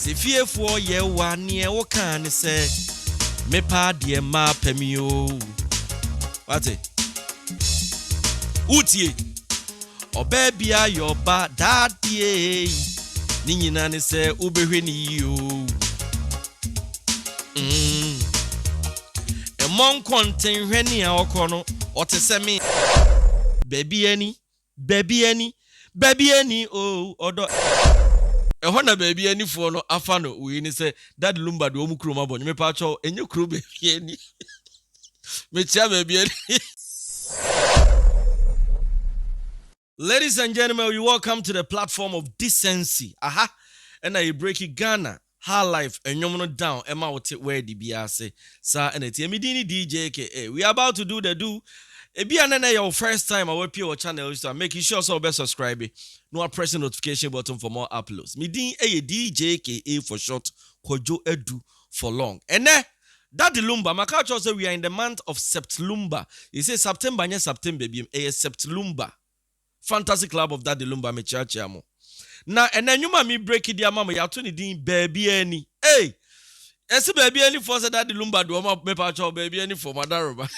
Se fearful ye 1 year wo kan say me pa de ma pamio. What it? Utie. Oba bia your ba dadie. Ni nyina ne say ubehwe ni yo. Emon konten hwani a okono otese me baby any oh odo ehona baby any for no afano we ni say that Lumba do omu kuro mabonye me pa cho enye kuro baby any me chia baby any. Ladies and gentlemen, we welcome to the platform of decency. And I break it Ghana. Her life and you down Emma would where the BRC sir and it's Medini Djka. We are about to do the do. It be your first time I will your channel so making sure so be subscribe. No press the notification button for more uploads. Medini Djka for short, Kojo Edu for long. And that the Lumba, my culture say we are in the month of September. He says September baby September. Fantasy club of that the Lumba me chachiamo. Na ena nyuma mi break it dia mama ya to ni din baby any. Hey. Ese baby any for that the Lumba do ma me pa cho baby any for madaroba.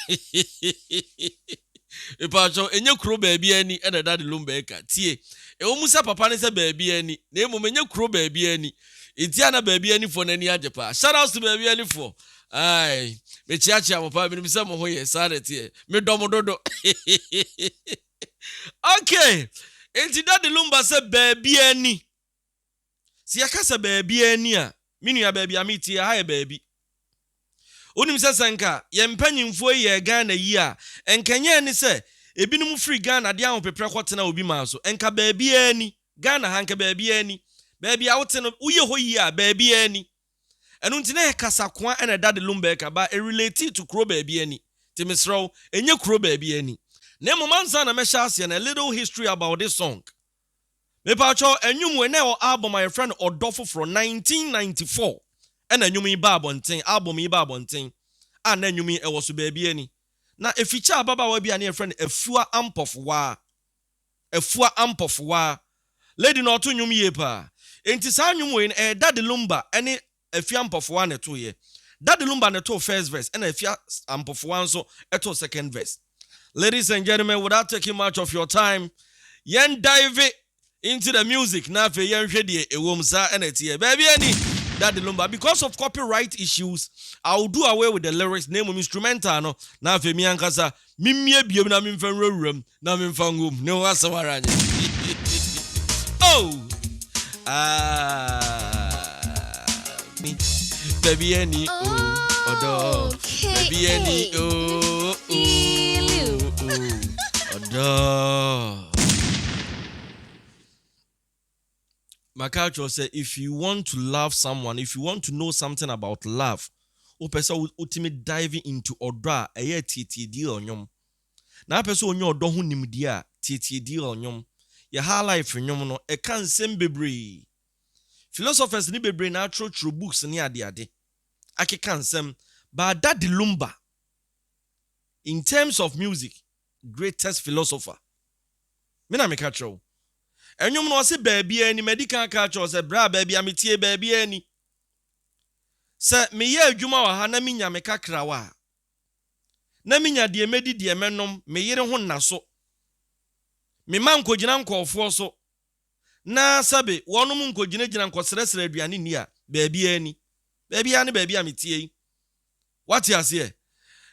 E pa cho enye kro baby any e that the Lumba e ka tie. E o musa papa ne se baby any. Na emo menye kro baby any. Itia na baby any for nani ajepa. Shout out to baby any for. Ai, me chiachiamo pa mi se mo ho ye sare tie. Me domododo. Okay. Enti that the Lumba say baby any. Si yaka say baby any a. Minu ya baby amiti ya haye baby. Unim se senka. Ye mpanyimfo ye Ghana yi a. Enkenye ni se. Ebinom free Ghana de ahun pepre kwotena obi manso. Enka baby any. Ghana hanka baby any. Baby awotena uye ho yi a baby any. Enu nti na kasa kwa ena that the Lumba ka ba e relate to kro baby any. Ti misro enye kro baby any. Nemo mansa na meshasi and a little history about this song. Me pacho enyum na o album my friend Odofo from 1994. And enyum iba abonten album iba abonten. And enyum e was baby any. Na e feature baba wa bia na friend Efua Ampofwa. Efua Ampofwa. Lady no to nyum ye pa. Enti sa nyum we e that the Lumba any Efua Ampofwa na to ye. That the Lumba na to first verse and Efua Ampofwa so to second verse. Ladies and gentlemen, without taking much of your time, yen dive into the music. Na fe yen hwede ewomsa enetie. Baby any that the Lumba because of copyright issues, I will do away with the lyrics name of instrumental no. Na fe mi ankasa mimie biem na mimfa nwuram na mimfa ngum. Ne wasawaranye. Oh. Me baby any oh. Baby any oh. My culture say if you want to love someone, if you want to know something about love, o person will ultimately dive into odra eye TTD onyom. Na person onye odo hu nimdi a TTD onyom. Ye ha life nyom no e kan sem bebre. Philosophers ni bebre na true books ni ade. Ake kan sem ba that the Lumba in terms of music greatest philosopher. Me na me catch you. Enyum no se baby any medical culture se bra baby amitie baby any. Se me ye adwuma wa ha na minya me kakra wa. Na minya de medi de menom me yire ho naso. Me man kogina nkofo so. Na sabe wonom nkogina gina nkosresre aduane ni a baby any. Baby ani baby amitie. What you say?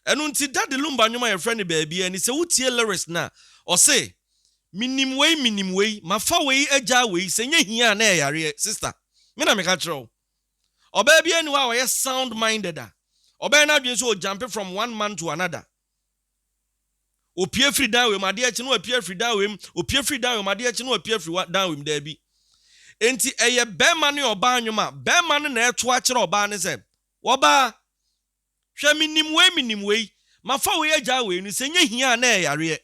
Enu nti that the Lumba nyoma your friend baby and say wutie lyrics na o say minim way mafa way agya way senye hia na yare sister me na me ka kire o baby any wa we sound minded a oba na adwen so o jump from one man to another o pie free down we made achi no pie free down we o pie free down we made achi no pie free down we there bi enti eye be man ne oba nyoma be man na eto a kire oba ne say oba hwe minim we mafa we agya we ni senye hia na yare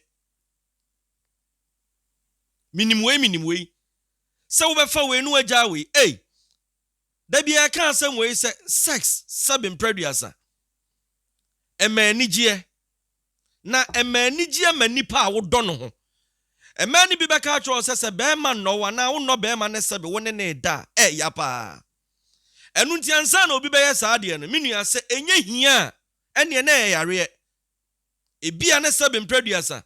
minim we se wo be fa we no agya we da bia kan asem we se sex sabin producer emanigye na emanigye manipa a wo dɔ no ho emani bi be ka tro se be man no wa na wo no be man ne sebe wo ne da ya pa Enu nti ansa na obi bɛyɛ saa de no menua sɛ enye hia ene na yare ebia ne sɛ bempraduasa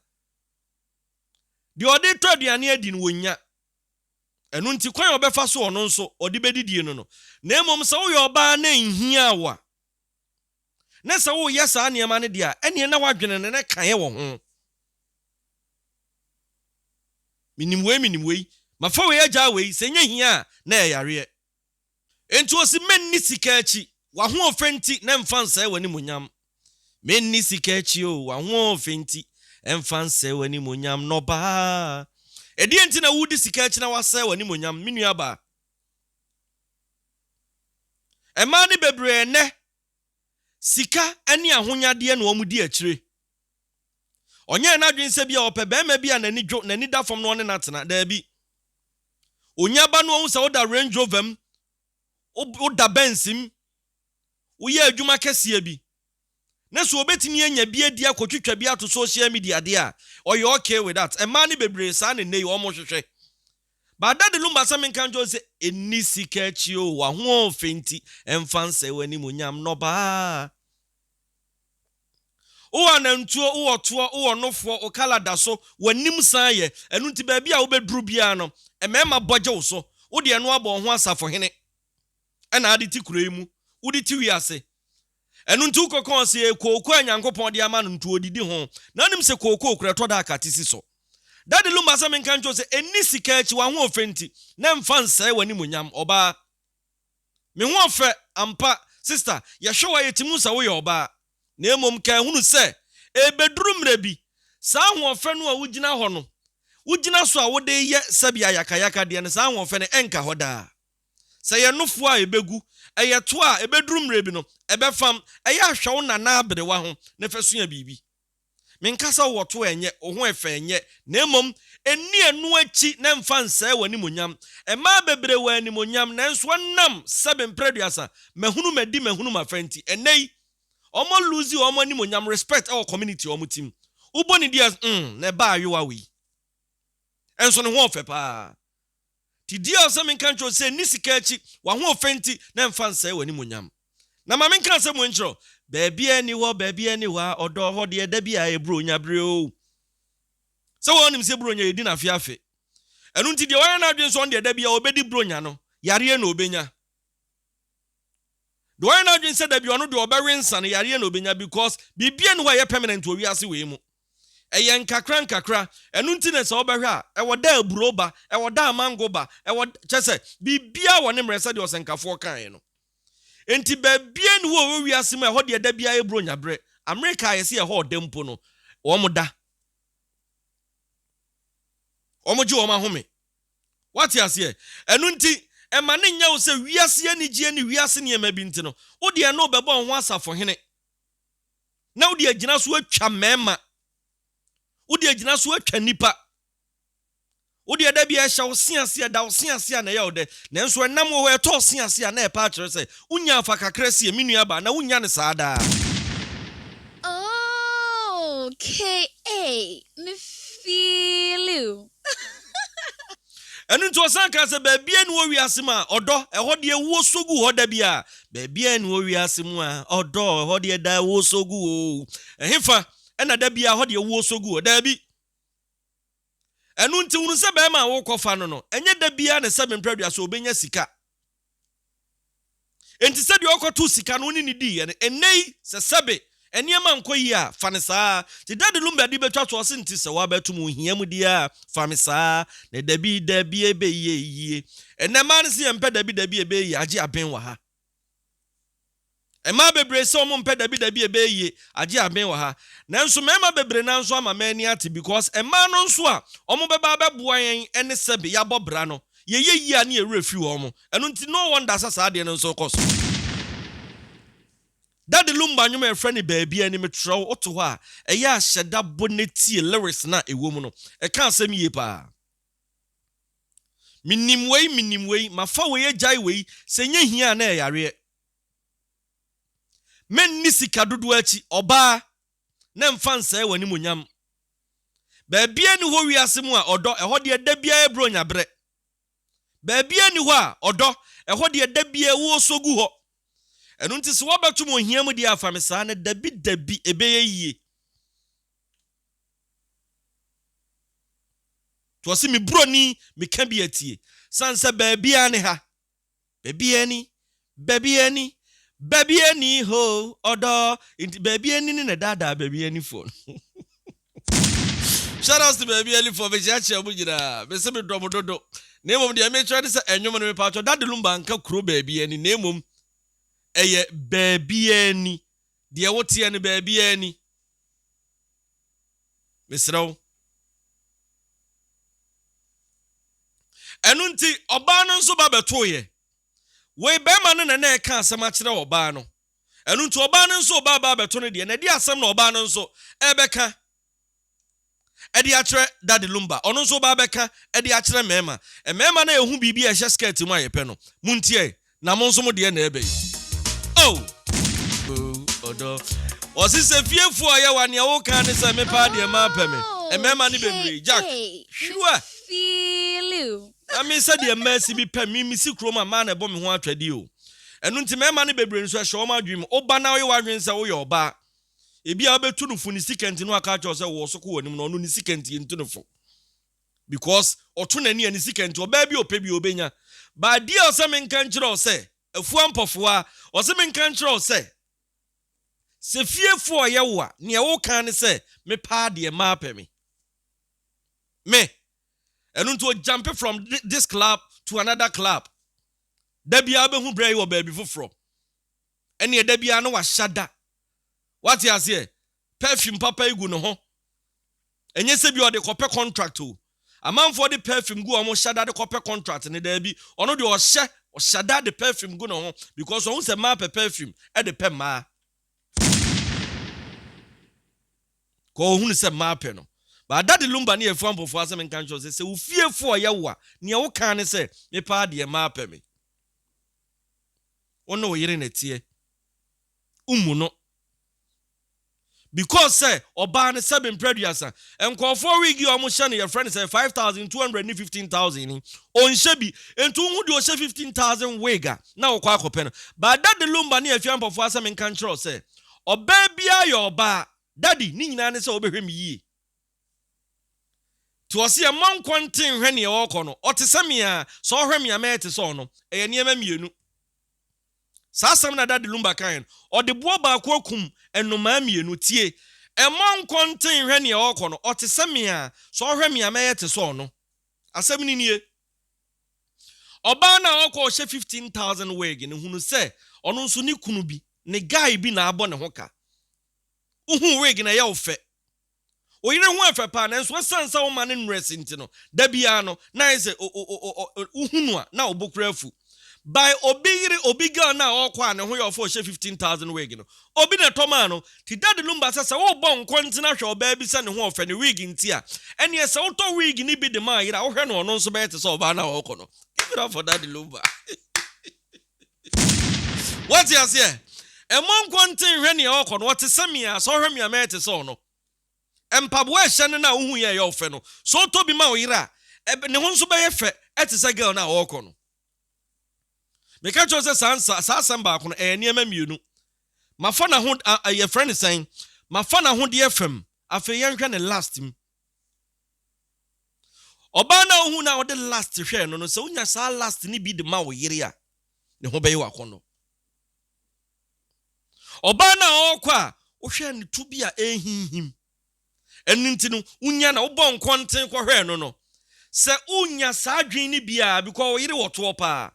de ode tɔ aduane adi no wonya enu nti kwan obɛfa so ono nso ode bedidie no na emom sɛ wo yɛ oba na nhia wa na sɛ wo yɛ saa ne ma ne de a ene na wadwene ne ne kan wo ho minimwe mafa we agya we sɛ nya hia na yare enti osi menni sika achi wa ho ofenti na mfa nsa wani munyam menni sika achi o wa ho ofenti emfa nsa wani munyam no ba edi enti na wudi sika achi na wasa wani munyam menua ba ema ne bebre ne sika ani ahonyade na omudi akire onye na adwen se bia opɛ bɛma bia nani dwo nani da fam no ne natena da bi onya ba no hu se oda Range Rover oda bensim uye adwuma kɛse bi na so obetimi anya bi adi akotwitwa bi ato social media de a oye okay with that ema ne bebre sa ne nei omo hwehwe ba da de Lumba samin kanjo se eni sika achi o wa ho fenti emfa nsa wani munyam no ba o anantuo o otoa o onofo o kalada so wanim san ye enu nti ba bia wo beduru bia no emema boje wo so wo de eno abo ho asafo hene ena ade ti kuro mu wo de ti wiase enu nti ukokon se kokko anyankopon de ama no ntu odidi ho na nim se kokko okura to da akatisi so dade Lumba samin kanjo se eni sika achi wa ho ofenti na mfa nsa wani munyam oba me ho ofe ampa sister ye hwewa yetimu sa wo ye oba na emom ka hunu se ebeduru mrebi sa ho ofe no a wugina ho no wugina so a wo de ye sabia yakayaka de ne sa ho ofe ne enka hoda se ye nofo a ebegu eye to a ebeduru mrebi no ebefam eye ahwewo na na abrewa ho ne fesua bibi menkasa wo to enye ho efe enye na emom eni enu achi na mfa nsa wani munyam ema bebre wani munyam na nso nam seben preduasa mahunu madi mahunu mafenti enei omo lose omo ni munyam respect our community omo team uboni dia na ba ayewa wi enso ne ho ofe pa ti dia so men kancho se ni sika achi wa ho ofenti na mfa nsa wani munyam na ma men kan se mo nchiro baabi ani wa odo ho de da bia ebro nya bre o se wonim se bro nya edi na afiafe enu nti dia wa na adwen so de da bia obedi bro nya no yare na obenya do I not say that you are not the oberensan yare no benya because bibia no ye permanent wo wiase we mu eye nkakra enu ntine se obehwe a e woda aburoba e woda mangoba e wod chese bibia woni mrese de osenkafo kan no enti babia no wo wiase mu e ho de da bia e bro nyabre America ye se e ho dempo no wo moda omoji wo ma home what you say enu nti ema ne nya wo se wiase ani gie ni wiase ne ema bi ntino wo de no bebo ho asafo hene na wo de agina so atwa mema wo de agina so atwa nipa wo de da bia hya wo siase da wo siase na ye wo de nanso enam wo eto siase na e pa kire se unya afa kakra sie menua ba na unya ne saada okay me feel you enu nto sanka se baabia ne wo wiase ma odo eho de wo sogu ho da bia baabia ne wo wiase mu a odo ho de da wo sogu o ehefa ena da bia ho de wo sogu o da bi enu nti hunu se ba ma wo kofa no enye da bia ne se bempradua so obenya sika enti se de okoto sika no ni di ye enei se sebe eniema nkoyi a fanisa ti dade Lumba di betwa to se nti se wa betum hiam dia famisa na dabi ebe yie enema ne se empe dabi ebe yie age aben wa ha ema bebre se omo mpe dabi ebe yie age aben wa ha nanso mema bebre nanso ama mani ate because ema no nso a omo beba beboa yen ene sebe ya bobra no ye yie a na ye refi wo omo eno nti no wonder sasa de no nso koso Dade Lumba nyoma e friend baby ani metro oto ho a eya hyeda boneti lyrics na ewo mu no e ka asem yie pa minimwei mafa we agai we senye hia na yare menni sika dodo achi oba na mfa nsa wani munyam baby ani ho wiase mu a odo e ho de da bia ebro nyabre baby ani ho a odo ɛhɔ de da bia wo so gu hɔ ɛno nti se wabato mo hia mu de afa me saa ne dabi ebeye yie to se me broni me ka bi atie sanse baabia ne ha baabia ni ho odo baabia ni ne dada baabia ni phone shout out to baabia ni for me chacha mu nyina me se me domododo na emom de me try se enwom no me pa to dada Lumba nka kuro baabia ni na emom eye baabia ni de wote ne baabia ni mesraw enu nti oba no nso ba betoye we bema no na eka asem a kire oba no enu nti oba no nso ba beto no de na di asem na oba no nso ebeka edi a kire dada Lumba ono nso ba beka edi a kire mema mema na ehu bibi a hye skirt mu ayepe no muntie na mo nso mo de na ebe oh odo osise fiefu aye wa ne wo kan ne se me pa de ma pa me mema ne bebre jack sure feel you I said the mercy be per me, Missy Croma man a bomb who are you. And until my money be brings a show my dream, oh, but now you are in your bar. It be able to funisicant in no catch yourself was so cool and no nisicant into the phone. Because or tunany and nisicant or baby or baby obenya. But dear some country say, a form of war or some country say. Se fear for yawa, near all can say, me party a map me. Me. And unto jump from this club to another club. Debbie Abe who bray or baby for. And ye Debbie Ano was shada. What you say? Perfume papa you no ho. And yes, you are the copper contract too. A man for the perfume go almost shada the copper contract and the Debbie. Or no, you are shada the perfume go no because on a map a perfume at the pen ma. Go who is a mapeno. But dada Lumba ni efo ampo for asem kan cho se wo fiefo yawa ne wo kan ne se me pa de ma pa me ono wo yire na tie no because say oba ne 7 producer enkofo wigi o mo hye ne your friend say 5215,000 on hye bi entu hu de o hye 15,000 wiga na wo kwa akopɛ no but dada Lumba ni efo ampo for asem kan cho say oba bia yo oba daddy ni nyina ne se obehwɛ mi yie to see a man quantin hwe ne woko no otesamia so hwe me amete so no eye niema mienu sasam na dada Lumba kan o de bo ba ko akum enoma mienu tie e man quantin hwe ne woko no otesamia so hwe me amete so no asem ni nie oba na woko hye 15,000 wig ne hunu se ono nso ni kunu bi ne guy bi na abo ne hoka uhu wig na ye ofe oyire hu afepa na nso sansa wo mane nresi ntino da bia no na ise uhunu a na obokrafu by obigire obiga na okwa ne ho ye ofo 15,000 wig no obi na toma no ti dada Lumba sasa wo bon kontina hwe oba bi se ne ho ofe ne wig nti a ene ese wo to wig ni bi de ma yira wo hwe no no nso be te so oba na woko no give it up for dada Lumba what you say e mon kontin hwe ne woko no what semia so hwe me amete so no empabo ehye ne na uhu ye ofe no so to bi ma oyira ne ho nso be ye fe etise girl na woko no me ka cho se sa samba ko no niema mienu mafa na ho ye friend saying mafa na ho de fam afa ye nhwe ne last m oba na uhu na ode last hwe no se unya sa last ni bi de ma oyire a ne ho be ye wakono oba na okwa ohwe ne tu bi a ehihim enintinu unya na ubon konten kwahwe no se unya sa adwen ni bia because oyire woto pa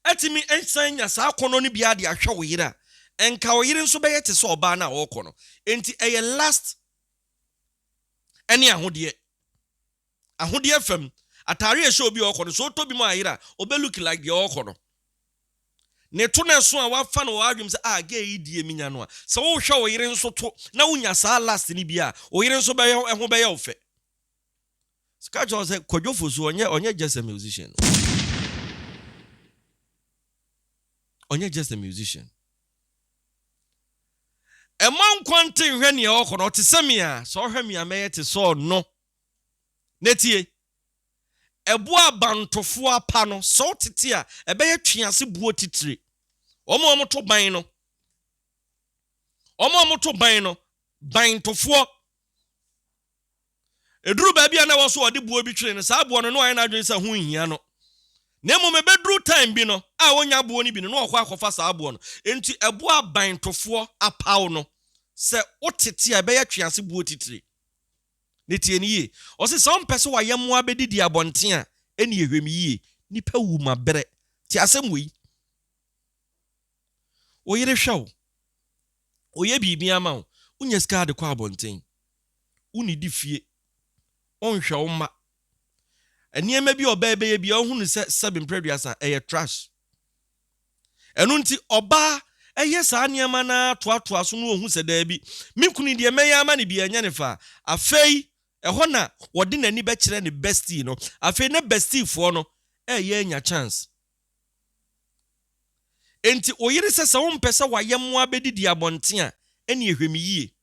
atimi ensanya sa akono ni bia de ahwe oyire enka oyire nso be yete so oba na wokono enti eye last eni ahode fam atare ehye obi wokono so to bi mo ayire obe look like the wokono ne to na so a wafa no adwum se ge yidie minya no a se wo hwe oyire nso to na unya sa last ni bia oyire nso be ho be ye ofe ska jo se kodwofo so onye just a musician onye just a musician e man kwantin hwe ne okono te semia so hwe mi ameye te so no netie Eboa bantofo apa no so tete a ebeye twease buo titire. Omo to ban no. Omo to ban no. Bantofo. Eduru ba bia na wo so ode buo bi twere no sa buo no no aye na adwen sa ho hia no. Na mo mebeduru time bi no a wonya buo ni bi no okwa akofa sa buo no. Enti eboa bantofo apaw no se otete a ebeye twease buo titire. Netie ni ye. O se some person wa yemo abedidi abonten a eni ehwem ye. Nipa wu mabere. Ti asem wi. O yere hwawo. O ye bibi ama wo. Unye ska de kwa abonten. Uni di fie. Onhwe wo ma. Eniema bi obebe bi ohunu se 7 preduasa eye trash. Enu nti oba eye sa niema na toatoa so no ohun se da bi. Mikuni de meya ama ne bi anya ne fa. Afei ehọ na wode nani be kire ne bestie no. Afei na bestie fo no eye nya chance. Enti oyire se wo mpese wayemo abedidi abonten a eni ehwemi yie.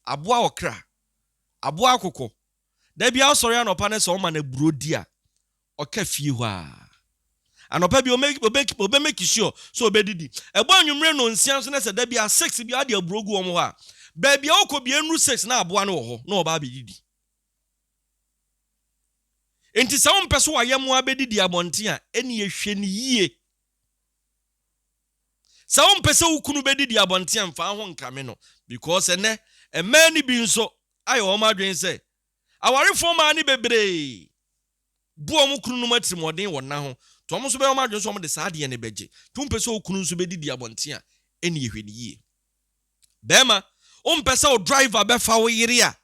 Aboa okra. Aboa akoko. Da bia osori anopa ne so ma na brodi a oka fie ho a. Anopa bi obe make sure so obedidi. Ebo anwumre no nsia so na se da bia 6 bia de abrogu omo ho a. Ba bia okobi enu 6 na aboa no ho na oba bedidi. Enti sa wo mpese wayemo abedidi abonten a eni ehwe ni yie. Sa wo mpese ukunu bedidi abonten amfa ho nkame no because ene emani bi nso ayo o madwen se awarefo ma ni bebre bu o mukunu no matrimodin wona ho to mo so be o madwen so mo de saade ne beje to mpese ukunu nso bedidi abonten a eni ehwe ni yie. Bema o mpese o driver be fa wo yire a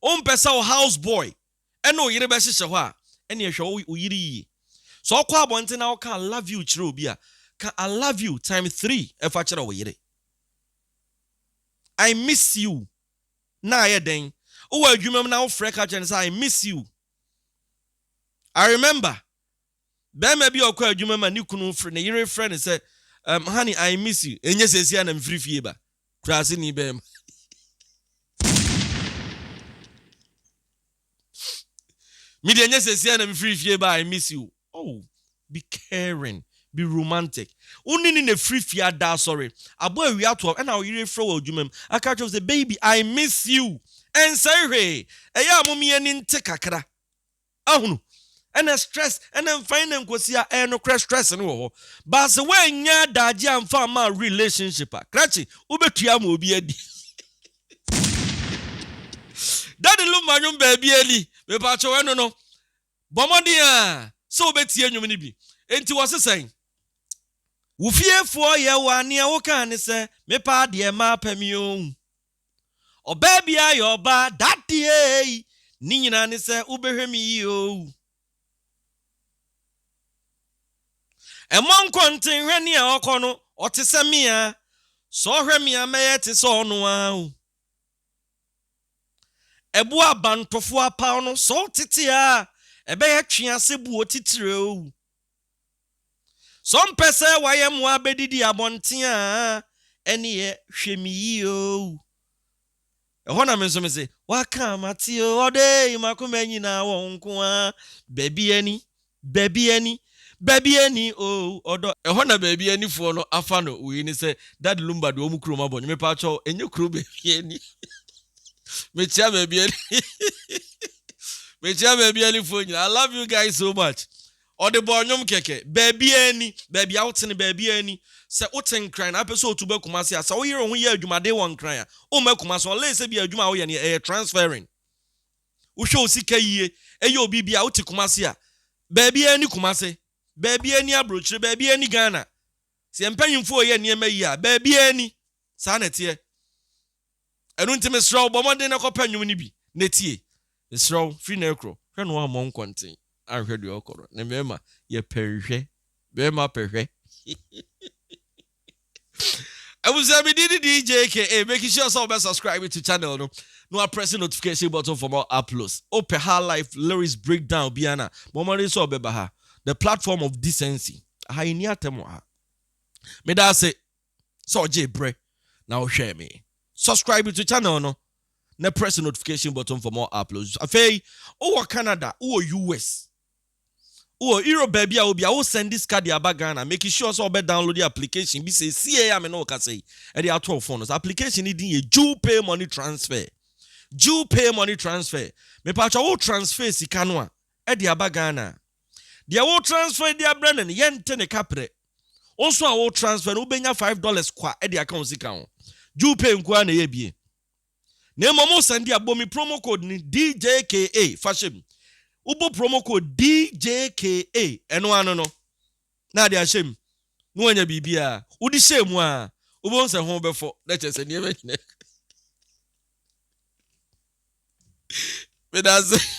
o mpese o house boy ene o yire be hyehye ho a eni ehwe o yire yie. So okwa abonten na o ka love you kire obi a ka I love you time 3 efa kire wo yire. I miss you. Na ye den. O wa adwumam na wo freka chen say I miss you. I remember. Bema bi okwa adwumam ani kunu frɛ ne yire frɛ ne say honey I miss you. Enye sesia na mfrifie ba. Krase ni bem. Mi de enye sesia na mfrifie ba I miss you. Oh, be caring. Be romantic. Unini ne free fia da sorry. Abo awi ato and now you frɛ wo adwumam. Aka tell say baby I miss you. And say hey, eya momie ani nte kakra. Ahunu. And stress and then find nkosi a no crash stress no ho. But se when nya daje amfa ma relationship a. Krachi, ubetua ma obi adi. Daddy Lumba nyum baby ali. Me pa cho eno no. Bomodi a. So betie nyum ni bi. Enti wo se sen. Wo fiefo ye wa ne wo kan ne se me pa de ma pami o. Oba bia ye oba that day ni nyina ne se ubehwemi yi o. Emon kontin hwani a okono otese me a so hwemi a meye te so no a o. Ebu abantofo apa no so tete a ebeye twease bu otitire o. Some person wayem wa bedidi abonten a ene ye hwemi yi o. Ehọ na me so me say waka mati o ode makoma nyina wo nko a baby ani o odo ehọ na baby ani fo no afa no we ni say dad Lumba de omu kroma bonye me pa cho enye kro baby ani me chia baby ani me chia baby ani fo nyina. I love you guys so much. Ode bonyom keke baby out in baby ani se woten kran na peso otuba kumase asa wo yire ho ye adwumade won kran a o ma kumase on le se bi adwuma wo ye ne transferring wo hwe osika yie eye obi bia wo te kumase a baby ani kumase baby ani abrochire baby ani Ghana se mpanyimfo ye ne emayi a baby ani sa na tie enu ntime sraw bomode na kopanyum ni bi na tie sraw free na ekro hwe no amon konten ahwe de okoro ne mema ye perhwe bema perhwe. I was Djka. Making sure you subscribe to channel no press the notification button for more uploads. Open her life lyrics breakdown biana momari so bebaha the platform of decency ha ini atemo ha me da say so je bre now share me subscribe to channel no na press the notification button for more uploads. Afei, o Canada, o US, o Europe baby, I will send this card ya Ghana, making sure so be download the application. Be say CA me no ka say. E dey 12 phones. Application need a Djka pay money transfer. Djka pay money transfer. Me pa cha wo transfer sika no a e dey Ghana. Dia wo transfer dia brand yente ne kapre. Also a wo transfer no benya $5 kwa e dey account sika ho. Djka pay nkwa na ye bie. Na momo send ya bomi promo code ni DJKA fashion. Ubo promo code DJKA eno ano no. Na dia shem. No anya bibia. Udi shame a. Ubo nse ho befo. Let us say never. Me that's